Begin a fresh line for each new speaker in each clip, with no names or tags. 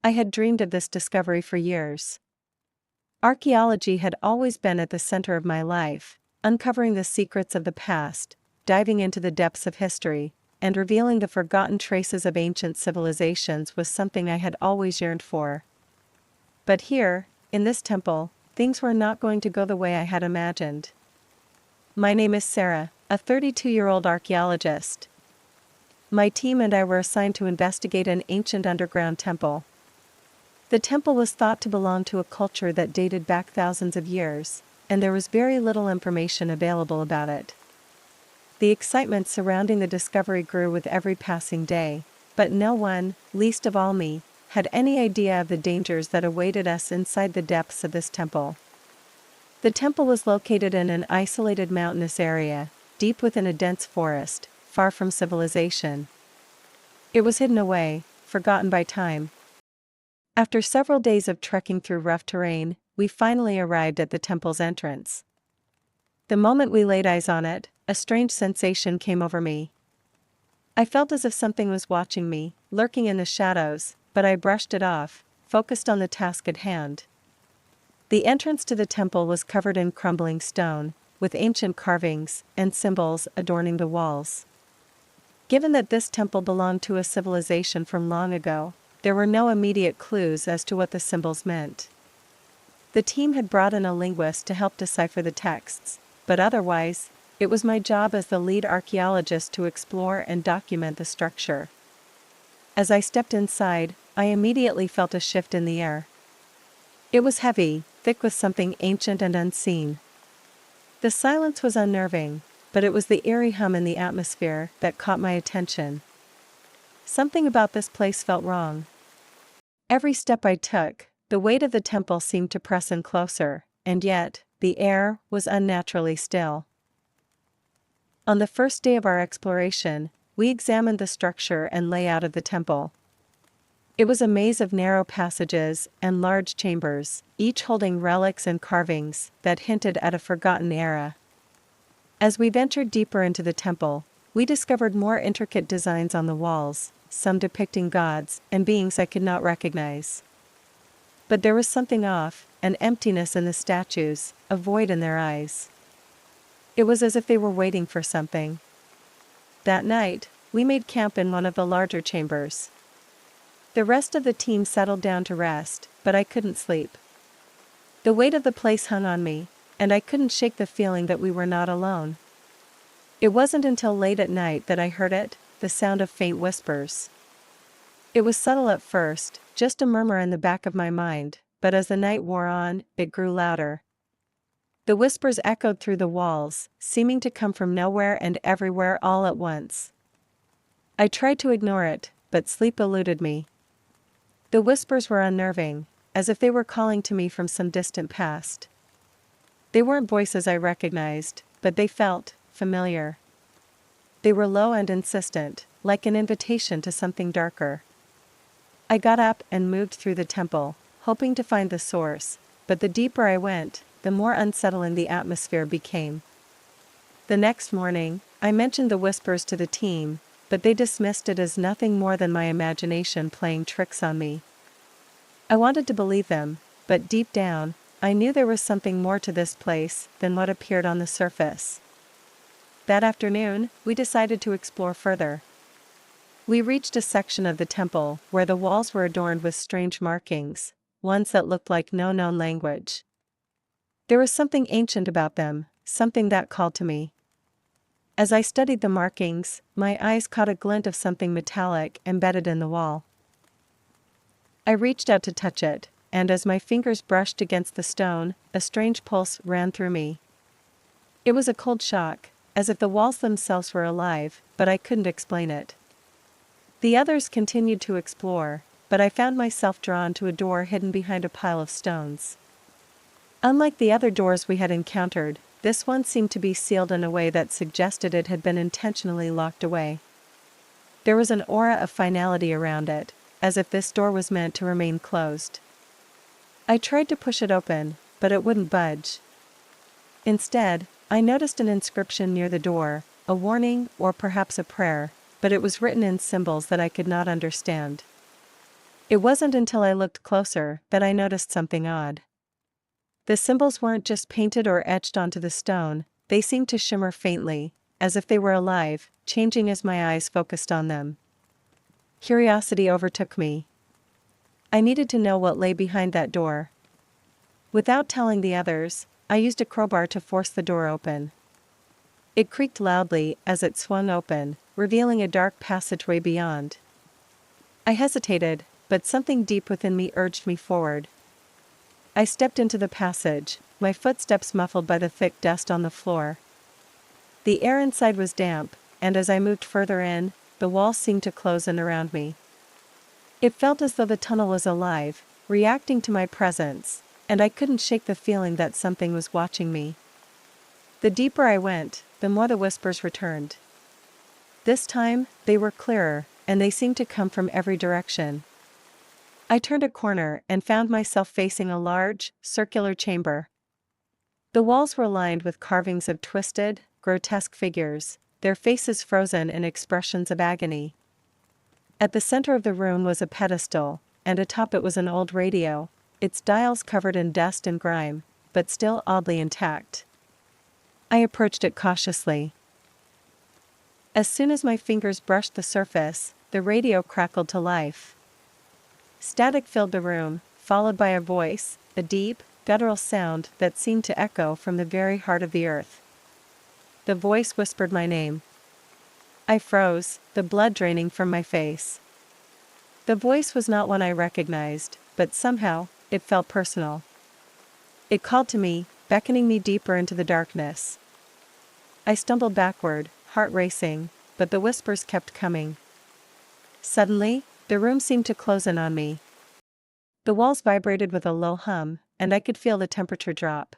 I had dreamed of this discovery for years. Archaeology had always been at the center of my life, uncovering the secrets of the past, diving into the depths of history, and revealing the forgotten traces of ancient civilizations was something I had always yearned for. But here, in this temple, things were not going to go the way I had imagined. My name is Sarah, a 32-year-old archaeologist. My team and I were assigned to investigate an ancient underground temple. The temple was thought to belong to a culture that dated back thousands of years, and there was very little information available about it. The excitement surrounding the discovery grew with every passing day, but no one, least of all me, had any idea of the dangers that awaited us inside the depths of this temple. The temple was located in an isolated mountainous area, deep within a dense forest, far from civilization. It was hidden away, forgotten by time. After several days of trekking through rough terrain, we finally arrived at the temple's entrance. The moment we laid eyes on it, a strange sensation came over me. I felt as if something was watching me, lurking in the shadows, but I brushed it off, focused on the task at hand. The entrance to the temple was covered in crumbling stone, with ancient carvings and symbols adorning the walls. Given that this temple belonged to a civilization from long ago, there were no immediate clues as to what the symbols meant. The team had brought in a linguist to help decipher the texts, but otherwise, it was my job as the lead archaeologist to explore and document the structure. As I stepped inside, I immediately felt a shift in the air. It was heavy, thick with something ancient and unseen. The silence was unnerving, but it was the eerie hum in the atmosphere that caught my attention. Something about this place felt wrong. Every step I took, the weight of the temple seemed to press in closer, and yet, the air was unnaturally still. On the first day of our exploration, we examined the structure and layout of the temple. It was a maze of narrow passages and large chambers, each holding relics and carvings that hinted at a forgotten era. As we ventured deeper into the temple, we discovered more intricate designs on the walls, some depicting gods and beings I could not recognize. But there was something off, an emptiness in the statues, a void in their eyes. It was as if they were waiting for something. That night, we made camp in one of the larger chambers. The rest of the team settled down to rest, but I couldn't sleep. The weight of the place hung on me, and I couldn't shake the feeling that we were not alone. It wasn't until late at night that I heard it, the sound of faint whispers. It was subtle at first, just a murmur in the back of my mind, but as the night wore on, it grew louder. The whispers echoed through the walls, seeming to come from nowhere and everywhere all at once. I tried to ignore it, but sleep eluded me. The whispers were unnerving, as if they were calling to me from some distant past. They weren't voices I recognized, but they felt familiar. They were low and insistent, like an invitation to something darker. I got up and moved through the temple, hoping to find the source, but the deeper I went, the more unsettling the atmosphere became. The next morning, I mentioned the whispers to the team, but they dismissed it as nothing more than my imagination playing tricks on me. I wanted to believe them, but deep down, I knew there was something more to this place than what appeared on the surface. That afternoon, we decided to explore further. We reached a section of the temple where the walls were adorned with strange markings, ones that looked like no known language. There was something ancient about them, something that called to me. As I studied the markings, my eyes caught a glint of something metallic embedded in the wall. I reached out to touch it, and as my fingers brushed against the stone, a strange pulse ran through me. It was a cold shock, as if the walls themselves were alive, but I couldn't explain it. The others continued to explore, but I found myself drawn to a door hidden behind a pile of stones. Unlike the other doors we had encountered, this one seemed to be sealed in a way that suggested it had been intentionally locked away. There was an aura of finality around it, as if this door was meant to remain closed. I tried to push it open, but it wouldn't budge. Instead, I noticed an inscription near the door, a warning or perhaps a prayer, but it was written in symbols that I could not understand. It wasn't until I looked closer that I noticed something odd. The symbols weren't just painted or etched onto the stone, they seemed to shimmer faintly, as if they were alive, changing as my eyes focused on them. Curiosity overtook me. I needed to know what lay behind that door. Without telling the others, I used a crowbar to force the door open. It creaked loudly as it swung open, revealing a dark passageway beyond. I hesitated, but something deep within me urged me forward. I stepped into the passage, my footsteps muffled by the thick dust on the floor. The air inside was damp, and as I moved further in, the walls seemed to close in around me. It felt as though the tunnel was alive, reacting to my presence, and I couldn't shake the feeling that something was watching me. The deeper I went, the more the whispers returned. This time, they were clearer, and they seemed to come from every direction. I turned a corner and found myself facing a large, circular chamber. The walls were lined with carvings of twisted, grotesque figures, their faces frozen in expressions of agony. At the center of the room was a pedestal, and atop it was an old radio, its dials covered in dust and grime, but still oddly intact. I approached it cautiously. As soon as my fingers brushed the surface, the radio crackled to life. Static filled the room, followed by a voice, a deep, guttural sound that seemed to echo from the very heart of the earth. The voice whispered my name. I froze, the blood draining from my face. The voice was not one I recognized, but somehow, it felt personal. It called to me, beckoning me deeper into the darkness. I stumbled backward, heart racing, but the whispers kept coming. Suddenly, the room seemed to close in on me. The walls vibrated with a low hum, and I could feel the temperature drop.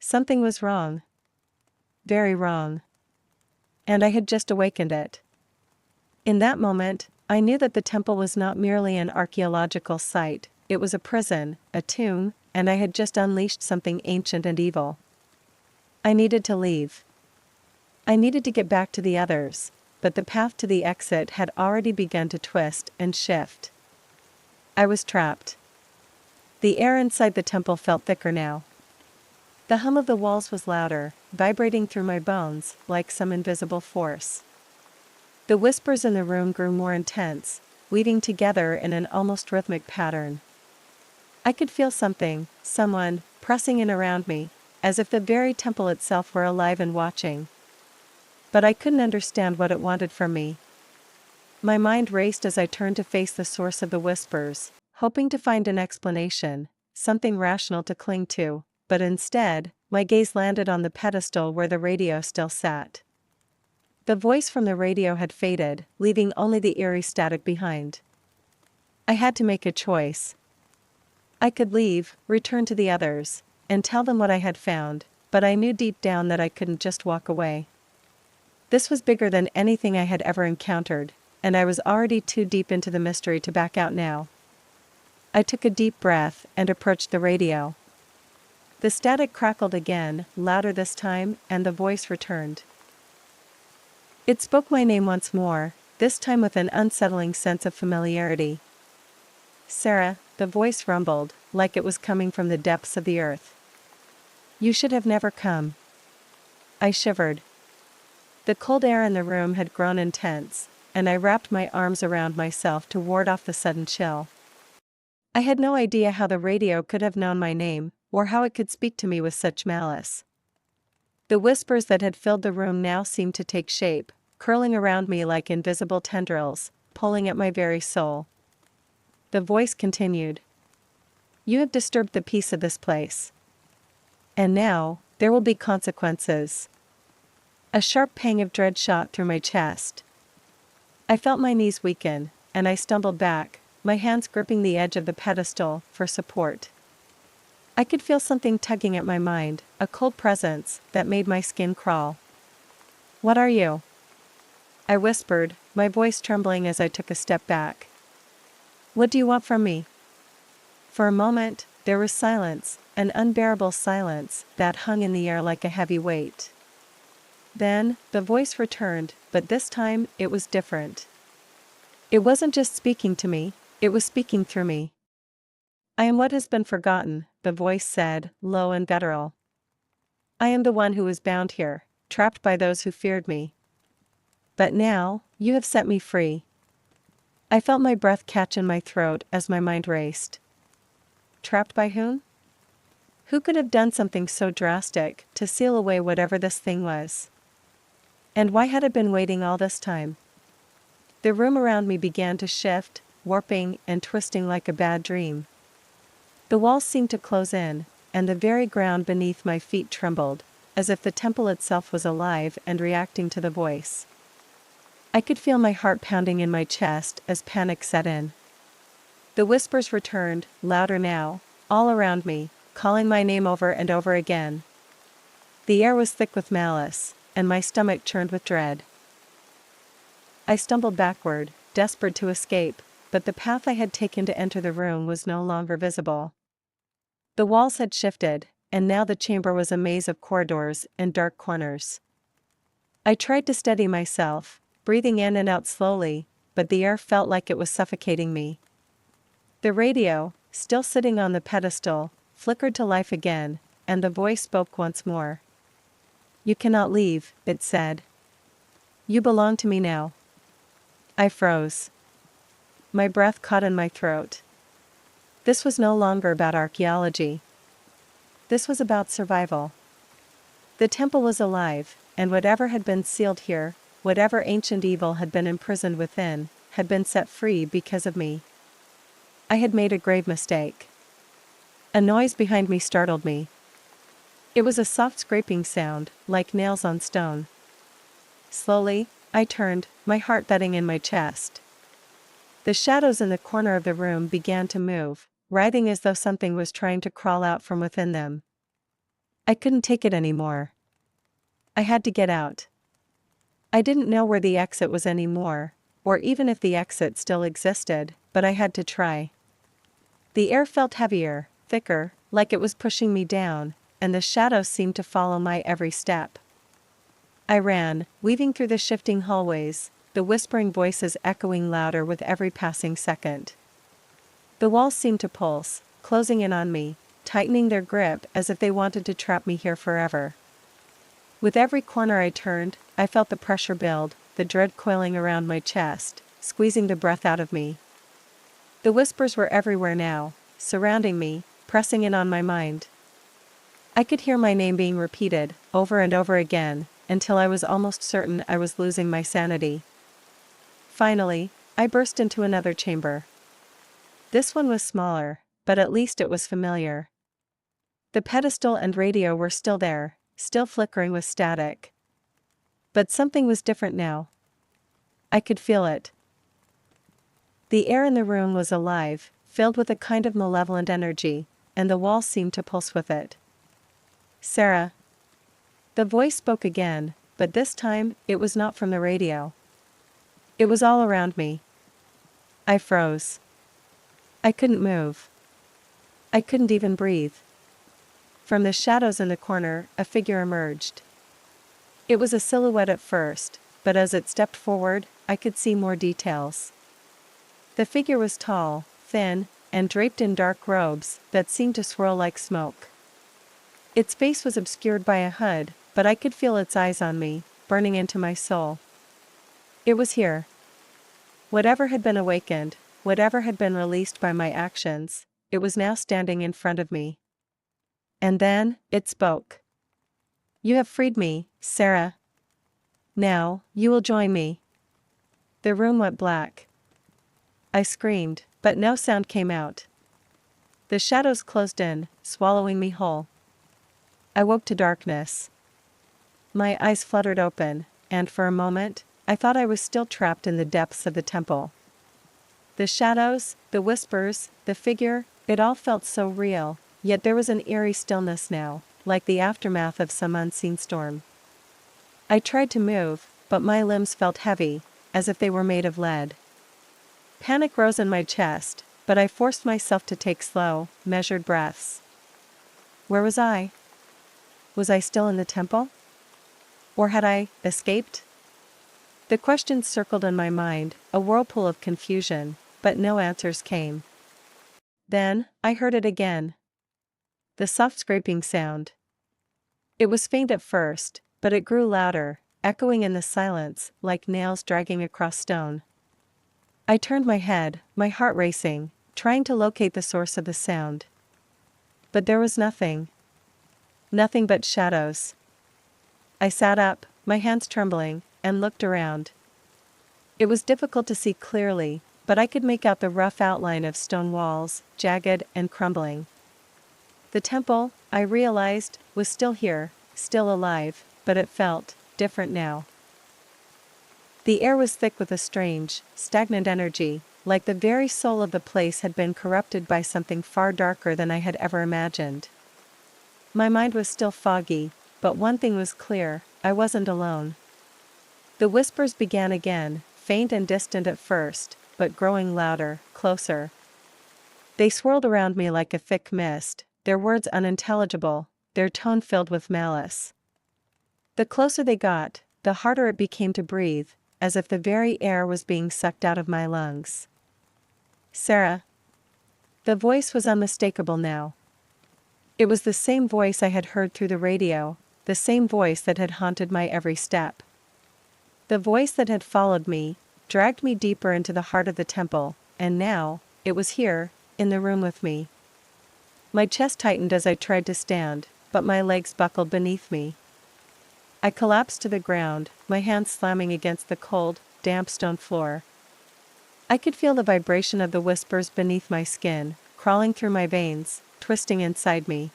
Something was wrong. Very wrong. And I had just awakened it. In that moment, I knew that the temple was not merely an archaeological site, it was a prison, a tomb, and I had just unleashed something ancient and evil. I needed to leave. I needed to get back to the others, but the path to the exit had already begun to twist and shift. I was trapped. The air inside the temple felt thicker now. The hum of the walls was louder, vibrating through my bones like some invisible force. The whispers in the room grew more intense, weaving together in an almost rhythmic pattern. I could feel someone, pressing in around me, as if the very temple itself were alive and watching. But I couldn't understand what it wanted from me. My mind raced as I turned to face the source of the whispers, hoping to find an explanation, something rational to cling to, but instead, my gaze landed on the pedestal where the radio still sat. The voice from the radio had faded, leaving only the eerie static behind. I had to make a choice. I could leave, return to the others, and tell them what I had found, but I knew deep down that I couldn't just walk away. This was bigger than anything I had ever encountered, and I was already too deep into the mystery to back out now. I took a deep breath and approached the radio. The static crackled again, louder this time, and the voice returned. It spoke my name once more, this time with an unsettling sense of familiarity. Sarah, the voice rumbled, like it was coming from the depths of the earth. You should have never come. I shivered. The cold air in the room had grown intense, and I wrapped my arms around myself to ward off the sudden chill. I had no idea how the radio could have known my name, or how it could speak to me with such malice. The whispers that had filled the room now seemed to take shape, curling around me like invisible tendrils, pulling at my very soul. The voice continued. You have disturbed the peace of this place. And now, there will be consequences. A sharp pang of dread shot through my chest. I felt my knees weaken, and I stumbled back, my hands gripping the edge of the pedestal for support. I could feel something tugging at my mind, a cold presence that made my skin crawl. What are you? I whispered, my voice trembling as I took a step back. What do you want from me? For a moment, there was silence, an unbearable silence that hung in the air like a heavy weight. Then, the voice returned, but this time, it was different. It wasn't just speaking to me, It was speaking through me. I am what has been forgotten, the voice said, low and guttural. I am the one who was bound here, trapped by those who feared me. But now, you have set me free. I felt my breath catch in my throat as my mind raced. Trapped by whom? Who could have done something so drastic to seal away whatever this thing was? And why had it been waiting all this time? The room around me began to shift, warping and twisting like a bad dream. The walls seemed to close in, and the very ground beneath my feet trembled, as if the temple itself was alive and reacting to the voice. I could feel my heart pounding in my chest as panic set in. The whispers returned, louder now, all around me, calling my name over and over again. The air was thick with malice, and my stomach churned with dread. I stumbled backward, desperate to escape, but the path I had taken to enter the room was no longer visible. The walls had shifted, and now the chamber was a maze of corridors and dark corners. I tried to steady myself, breathing in and out slowly, but the air felt like it was suffocating me. The radio, still sitting on the pedestal, flickered to life again, and the voice spoke once more. You cannot leave, it said. You belong to me now. I froze. My breath caught in my throat. This was no longer about archaeology. This was about survival. The temple was alive, and whatever had been sealed here, whatever ancient evil had been imprisoned within, had been set free because of me. I had made a grave mistake. A noise behind me startled me. It was a soft scraping sound, like nails on stone. Slowly, I turned, my heart thudding in my chest. The shadows in the corner of the room began to move, writhing as though something was trying to crawl out from within them. I couldn't take it anymore. I had to get out. I didn't know where the exit was anymore, or even if the exit still existed, but I had to try. The air felt heavier, thicker, like it was pushing me down, and the shadows seemed to follow my every step. I ran, weaving through the shifting hallways, the whispering voices echoing louder with every passing second. The walls seemed to pulse, closing in on me, tightening their grip as if they wanted to trap me here forever. With every corner I turned, I felt the pressure build, the dread coiling around my chest, squeezing the breath out of me. The whispers were everywhere now, surrounding me, pressing in on my mind. I could hear my name being repeated, over and over again, until I was almost certain I was losing my sanity. Finally, I burst into another chamber. This one was smaller, but at least it was familiar. The pedestal and radio were still there, still flickering with static. But something was different now. I could feel it. The air in the room was alive, filled with a kind of malevolent energy, and the walls seemed to pulse with it. Sarah. The voice spoke again, but this time, it was not from the radio. It was all around me. I froze. I couldn't move. I couldn't even breathe. From the shadows in the corner, a figure emerged. It was a silhouette at first, but as it stepped forward, I could see more details. The figure was tall, thin, and draped in dark robes that seemed to swirl like smoke. Its face was obscured by a hood, but I could feel its eyes on me, burning into my soul. It was here. Whatever had been awakened, whatever had been released by my actions, it was now standing in front of me. And then, it spoke. You have freed me, Sarah. Now, you will join me. The room went black. I screamed, but no sound came out. The shadows closed in, swallowing me whole. I woke to darkness. My eyes fluttered open, and for a moment, I thought I was still trapped in the depths of the temple. The shadows, the whispers, the figure, it all felt so real, yet there was an eerie stillness now, like the aftermath of some unseen storm. I tried to move, but my limbs felt heavy, as if they were made of lead. Panic rose in my chest, but I forced myself to take slow, measured breaths. Where was I? Was I still in the temple? Or had I escaped? The questions circled in my mind, a whirlpool of confusion, but no answers came. Then, I heard it again. The soft scraping sound. It was faint at first, but it grew louder, echoing in the silence like nails dragging across stone. I turned my head, my heart racing, trying to locate the source of the sound. But there was nothing. Nothing but shadows. I sat up, my hands trembling, and looked around. It was difficult to see clearly, but I could make out the rough outline of stone walls, jagged and crumbling. The temple, I realized, was still here, still alive, but it felt different now. The air was thick with a strange, stagnant energy, like the very soul of the place had been corrupted by something far darker than I had ever imagined. My mind was still foggy, but one thing was clear: I wasn't alone. The whispers began again, faint and distant at first, but growing louder, closer. They swirled around me like a thick mist, their words unintelligible, their tone filled with malice. The closer they got, the harder it became to breathe, as if the very air was being sucked out of my lungs. "Sarah." The voice was unmistakable now. It was the same voice I had heard through the radio, the same voice that had haunted my every step. The voice that had followed me, dragged me deeper into the heart of the temple, and now, it was here, in the room with me. My chest tightened as I tried to stand, but my legs buckled beneath me. I collapsed to the ground, my hands slamming against the cold, damp stone floor. I could feel the vibration of the whispers beneath my skin, crawling through my veins, twisting inside me.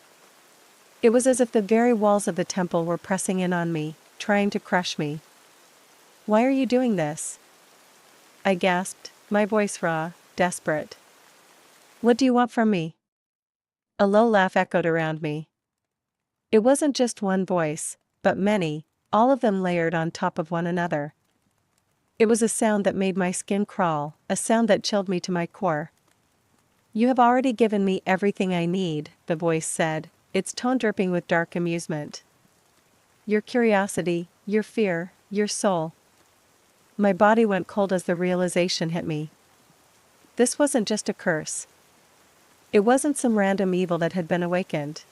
It was as if the very walls of the temple were pressing in on me, trying to crush me. "Why are you doing this?" I gasped, my voice raw, desperate. "What do you want from me?" A low laugh echoed around me. It wasn't just one voice, but many, all of them layered on top of one another. It was a sound that made my skin crawl, a sound that chilled me to my core. "You have already given me everything I need," the voice said, its tone dripping with dark amusement. "Your curiosity, your fear, your soul." My body went cold as the realization hit me. This wasn't just a curse. It wasn't some random evil that had been awakened.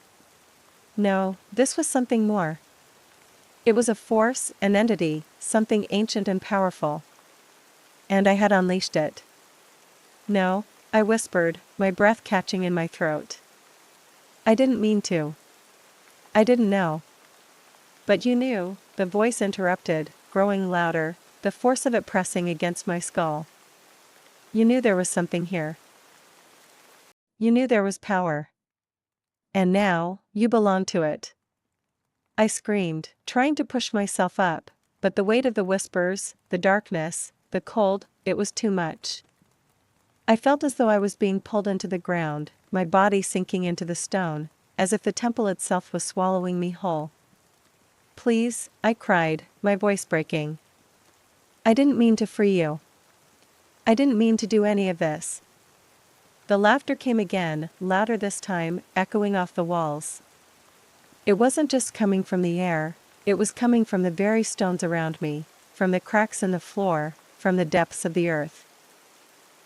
No, this was something more. It was a force, an entity, something ancient and powerful. And I had unleashed it. "No," I whispered, my breath catching in my throat. "I didn't mean to. I didn't know." "But you knew," the voice interrupted, growing louder, the force of it pressing against my skull. "You knew there was something here. You knew there was power. And now, you belong to it." I screamed, trying to push myself up, but the weight of the whispers, the darkness, the cold, it was too much. I felt as though I was being pulled into the ground, my body sinking into the stone, as if the temple itself was swallowing me whole. "Please," I cried, my voice breaking. "I didn't mean to free you. I didn't mean to do any of this." The laughter came again, louder this time, echoing off the walls. It wasn't just coming from the air, it was coming from the very stones around me, from the cracks in the floor, from the depths of the earth.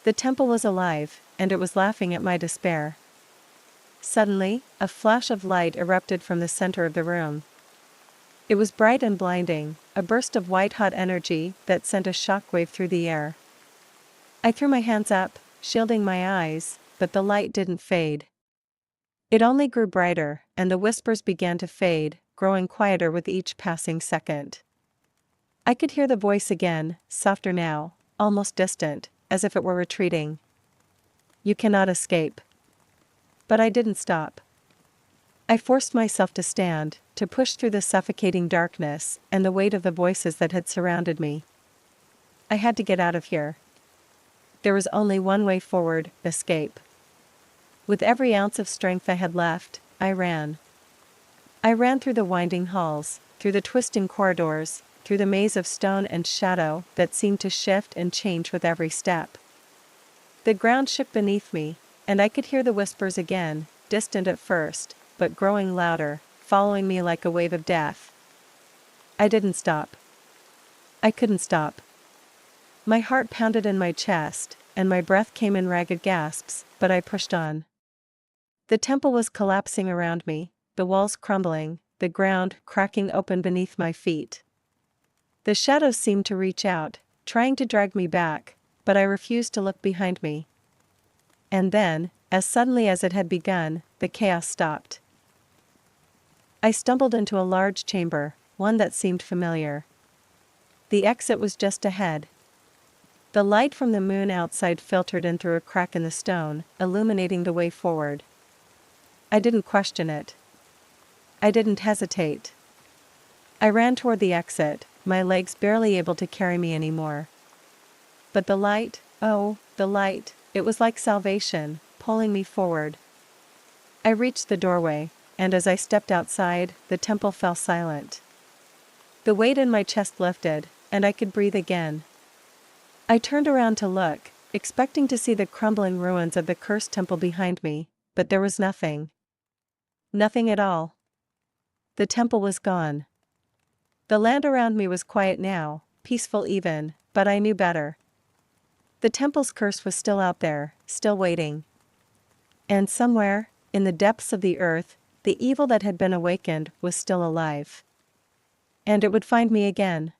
The temple was alive, and it was laughing at my despair. Suddenly, a flash of light erupted from the center of the room. It was bright and blinding, a burst of white-hot energy that sent a shockwave through the air. I threw my hands up, shielding my eyes, but the light didn't fade. It only grew brighter, and the whispers began to fade, growing quieter with each passing second. I could hear the voice again, softer now, almost distant, as if it were retreating. "You cannot escape." But I didn't stop. I forced myself to stand, to push through the suffocating darkness and the weight of the voices that had surrounded me. I had to get out of here. There was only one way forward: escape. With every ounce of strength I had left, I ran. I ran through the winding halls, through the twisting corridors, through the maze of stone and shadow that seemed to shift and change with every step. The ground shook beneath me, and I could hear the whispers again, distant at first, but growing louder, following me like a wave of death. I didn't stop. I couldn't stop. My heart pounded in my chest, and my breath came in ragged gasps, but I pushed on. The temple was collapsing around me, the walls crumbling, the ground cracking open beneath my feet. The shadows seemed to reach out, trying to drag me back, but I refused to look behind me. And then, as suddenly as it had begun, the chaos stopped. I stumbled into a large chamber, one that seemed familiar. The exit was just ahead. The light from the moon outside filtered in through a crack in the stone, illuminating the way forward. I didn't question it. I didn't hesitate. I ran toward the exit, my legs barely able to carry me anymore. But the light, oh, the light, it was like salvation, pulling me forward. I reached the doorway, and as I stepped outside, the temple fell silent. The weight in my chest lifted, and I could breathe again. I turned around to look, expecting to see the crumbling ruins of the cursed temple behind me, but there was nothing. Nothing at all. The temple was gone. The land around me was quiet now, peaceful even, but I knew better. The temple's curse was still out there, still waiting. And somewhere, in the depths of the earth, the evil that had been awakened was still alive. And it would find me again.